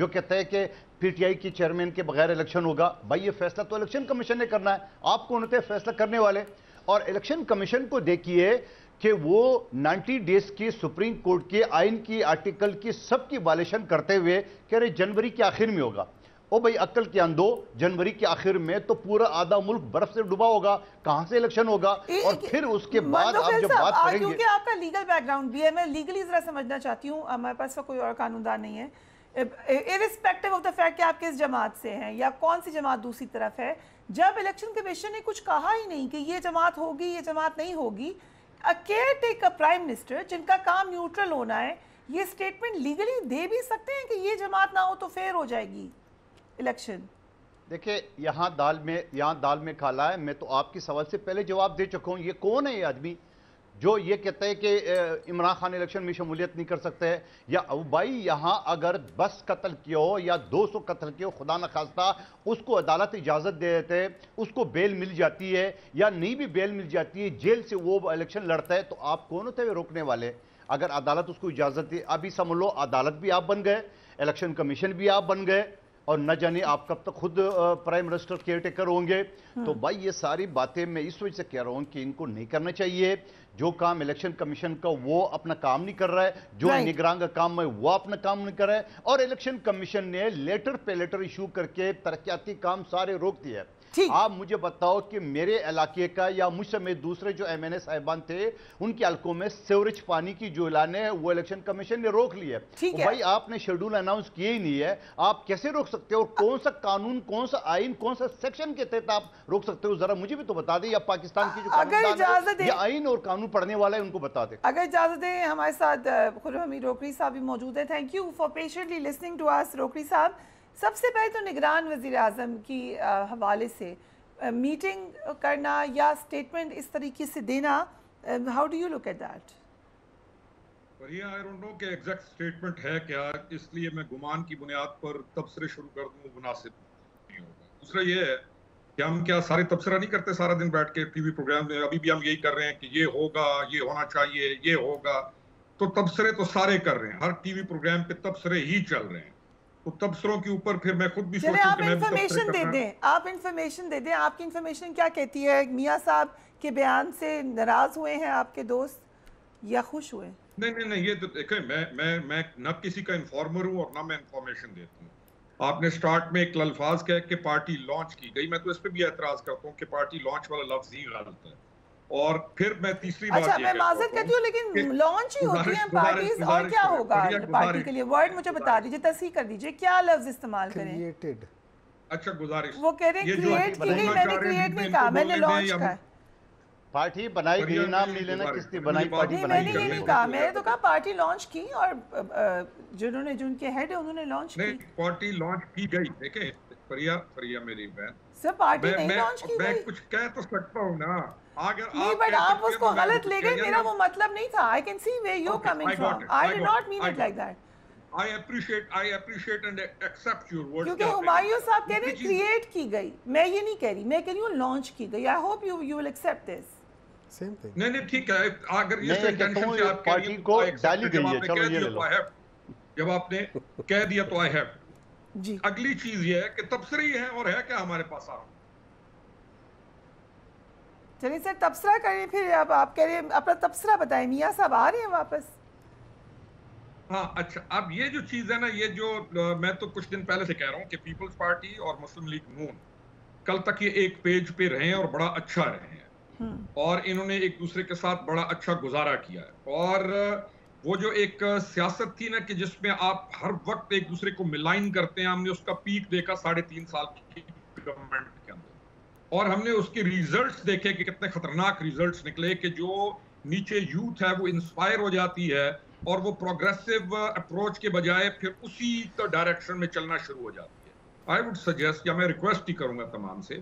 جو کہتا ہے کہ پی ٹی آئی کی چیئرمین کے بغیر الیکشن ہوگا. بھائی یہ فیصلہ تو الیکشن کمیشن نے کرنا ہے, آپ کون ہوتے ہیں فیصلہ کرنے والے؟ اور الیکشن کمیشن کو دیکھیے کہ وہ 90 ڈیز کی سپریم کورٹ کے آئین کی آرٹیکل کی سب کی وائلیشن کرتے ہوئے کہہ رہے جنوری کے آخر میں ہوگا. او بھائی عقل کے اندھو, جنوری کے آخر میں تو پورا آدھا ملک برف سے ڈوبا ہوگا, کہاں سے الیکشن ہوگا؟ اور پھر اس کے بعد آپ جب بات کریں گے, کیونکہ آپ کا لیگل بیک گراؤنڈ بھی ہے, میں لیگلی ذرا سمجھنا چاہتی ہوں, ہمارے پاس کوئی اور قانوندان نہیں ہے, irrespective of the fact کہ آپ کس جماعت سے ہیں یا کون سی جماعت دوسری طرف ہے, جب الیکشن کمیشن نے کچھ کہا ہی نہیں کہ یہ جماعت ہوگی یہ جماعت نہیں ہوگی, کیئر ٹیکر پرائم منسٹر جن کا کام نیوٹرل ہونا ہے, یہ سٹیٹمنٹ لیگلی دے بھی سکتے ہیں کہ یہ جماعت نہ ہو تو فیئر ہو جائے گی الیکشن؟ دیکھیں یہاں دال میں کھالا ہے. میں تو آپ کی سوال سے پہلے جواب دے چکا ہوں. یہ کون ہے یہ آدمی جو یہ کہتا ہے کہ عمران خان الیکشن میں شمولیت نہیں کر سکتے ہیں؟ یا بھائی یہاں اگر 10 قتل کیا ہو یا 200 قتل کیا ہو, خدا نخواستہ اس کو عدالت اجازت دے دیتے, اس کو بیل مل جاتی ہے یا نہیں بھی بیل مل جاتی ہے, جیل سے وہ الیکشن لڑتا ہے, تو آپ کون ہوتے ہیں روکنے والے؟ اگر عدالت اس کو اجازت دے, ابھی سمجھ لو عدالت بھی آپ بن گئے, الیکشن کمیشن بھی آپ بن گئے, اور نہ جانے آپ کب تک خود پرائم منسٹر کیئر ٹیکر ہوں گے. تو بھائی یہ ساری باتیں میں اس وجہ سے کہہ رہا ہوں کہ ان کو نہیں کرنا چاہیے. جو کام الیکشن کمیشن کا وہ اپنا کام نہیں کر رہا ہے, جو نگران کا کام ہے وہ اپنا کام نہیں کر رہا ہے, اور الیکشن کمیشن نے لیٹر پہ لیٹر ایشو کر کے ترقیاتی کام سارے روک دیے. آپ مجھے بتاؤ کہ میرے علاقے کا یا مجھ سمیت دوسرے جو ایم این اے صاحبان تھے ان کے حلقوں میں سیوریج پانی کی جو اعلان ہے وہ الیکشن کمیشن نے روک لی ہے. بھائی آپ نے شیڈول اناؤنس کیے ہی نہیں ہے, آپ کیسے روک سکتے ہو؟ کون سا قانون, کون سا آئین, کون سا سیکشن کے تحت آپ روک سکتے ہو؟ ذرا مجھے بھی تو بتا دیں, یا پاکستان کی جو قانون یا آئین اور قانون پڑھنے والا ہے ان کو بتا دیں. اگر اجازت دیں, ہمارے ساتھ خرم حمید روکری صاحب بھی موجود ہیں. Thank you for patiently listening to اس روکری صاحب. سب سے پہلے تو نگران وزیر اعظم کی حوالے سے میٹنگ کرنا یا سٹیٹمنٹ اس طریقے سے دینا, how do you look at that? I don't know کہ ایگزیکٹ سٹیٹمنٹ ہے کیا, اس لیے میں گمان کی بنیاد پر تبصرے شروع کر دوں مناسب نہیں ہوگا. دوسرا یہ ہے کہ ہم کیا سارے تبصرہ نہیں کرتے سارا دن بیٹھ کے ٹی وی پروگرام میں؟ ابھی بھی ہم یہی کر رہے ہیں کہ یہ ہوگا, یہ ہونا چاہیے, یہ ہوگا. تو تبصرے تو سارے کر رہے ہیں, ہر ٹی وی پروگرام پہ تبصرے ہی چل رہے ہیں. تو تبصروں کے اوپر پھر میں خود بھی سوچوں کہ میں بھی انفارمیشن دے دیں. آپ انفارمیشن دے دیں, آپ کی انفارمیشن کیا کہتی ہے؟ میاں صاحب کے بیان سے ناراض ہوئے ہیں آپ کے دوست یا خوش ہوئے؟ نہیں, یہ تو دیکھیں میں نہ کسی کا انفارمر ہوں اور نہ میں انفارمیشن دیتا ہوں. آپ نے سٹارٹ میں ایک الفاظ کہا کہ پارٹی لانچ کی گئی, میں تو اس پہ بھی اعتراض کرتا ہوں کہ پارٹی لانچ والا لفظ ہی غلط ہے. اور پھر میں تیسری بات, اچھا میں معذرت کرتی ہوں لیکن لانچ ہی ہوتی ہیں پارٹیز, اور کیا ہوگا پارٹی کے لیے؟ ورڈ مجھے بتا دیجئے, تصحیح کر دیجئے, کیا لفظ استعمال کریں؟ اچھا گزارش, وہ کہہ رہے ہیں کریٹ کی گئی, میں نے کریٹ نہیں کہا, میں نے لانچ کہا. پارٹی بنائی گئی, نام نہیں لینا کس نے بنائی, پارٹی بنائی گئی. میں نے یہ نہیں کہا, میں نے تو کہا پارٹی لانچ کی, اور جن کے ہیڈ ہیں انہوں نے لانچ کی. نہیں, پارٹی لانچ کی گئی. دیکھیں فریا میری بہن, سر پارٹی نہیں لانچ کی گئی. میں کچھ کہہ تو سکتا ہوں نا, نہیں بٹ آپ اس کو غلط لے گئے, میرا وہ مطلب نہیں تھا. I can see where you're coming from. I did not mean it like that. I appreciate and accept your words. کیونکہ ہمایوں صاحب کہہ رہے ہیں کریٹ کی گئی, میں یہ نہیں کہہ رہی, میں کہہ رہی ہوں لانچ کی گئی. I hope you will accept this. نہیں ٹھیک ہے, اگر یہ انٹینشن سے آپ پارٹی کو ڈالی گئی ہے, چلو یہ لے لو. جب آپ نے کہہ دیا تو I have. جی اگلی چیز یہ ہے کہ تبصرے ہی ہیں, اور ہے کیا ہمارے پاس آ رہا. چلیے سر تبصرہ کریں, پھر اب آپ کہہ رہے ہیں اپنا تبصرہ بتائیں. میاں صاحب آ رہے ہیں واپس؟ ہاں اچھا, اب یہ جو چیز ہے نا, یہ جو میں تو کچھ دن پہلے سے کہہ رہا ہوں کہ پیپلز پارٹی اور مسلم لیگ نون کل تک یہ ایک پیج پہ رہے ہیں اور بڑا اچھا رہے ہیں, اور انہوں نے ایک دوسرے کے ساتھ بڑا اچھا گزارا کیا ہے. اور وہ جو ایک سیاست تھی نا کہ جس میں آپ ہر وقت ایک دوسرے کو ملائن کرتے ہیں, ہم نے اس کا پیک دیکھا 3.5 سال کی گورنمنٹ کے اندر, اور ہم نے اس کے ریزلٹس دیکھے کہ کتنے خطرناک ریزلٹس نکلے, کہ جو نیچے یوتھ ہے وہ انسپائر ہو جاتی ہے اور وہ پروگریسو اپروچ کے بجائے پھر اسی ڈائریکشن میں چلنا شروع ہو جاتی ہے. آئی وڈ سجیسٹ, یا میں ریکویسٹ ہی کروں گا تمام سے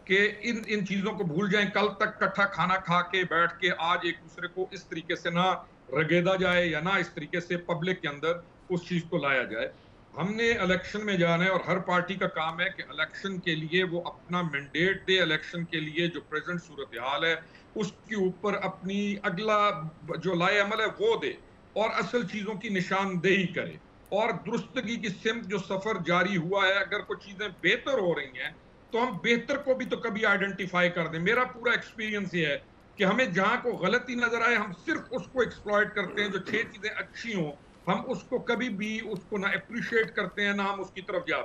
کہ ان چیزوں کو بھول جائیں. کل تک کٹھا کھانا کھا کے بیٹھ کے آج ایک دوسرے کو اس طریقے سے نہ رگیدا جائے, یا نہ اس طریقے سے پبلک کے اندر اس چیز کو لایا جائے. ہم نے الیکشن میں جانا ہے, اور ہر پارٹی کا کام ہے کہ الیکشن کے لیے وہ اپنا مینڈیٹ دے, الیکشن کے لیے جو پریزنٹ صورتحال ہے اس کے اوپر اپنی اگلا جو لائے عمل ہے وہ دے, اور اصل چیزوں کی نشاندہی کرے. اور درستگی کی سمت جو سفر جاری ہوا ہے، اگر کچھ چیزیں بہتر ہو رہی ہیں تو ہم بہتر کو بھی تو کبھی آئیڈینٹیفائی کر دیں. میرا پورا ایکسپیرینس یہ ہے کہ ہمیں جہاں کو غلطی نظر آئے ہم صرف اس کو ایکسپلائٹ کرتے ہیں. جو 6 چیزیں اچھی ہوں ہم اس کو کبھی بھی اس کو نہ اپریشیٹ کرتے ہیں، نہ ہم اس کی طرف جاتے ہیں.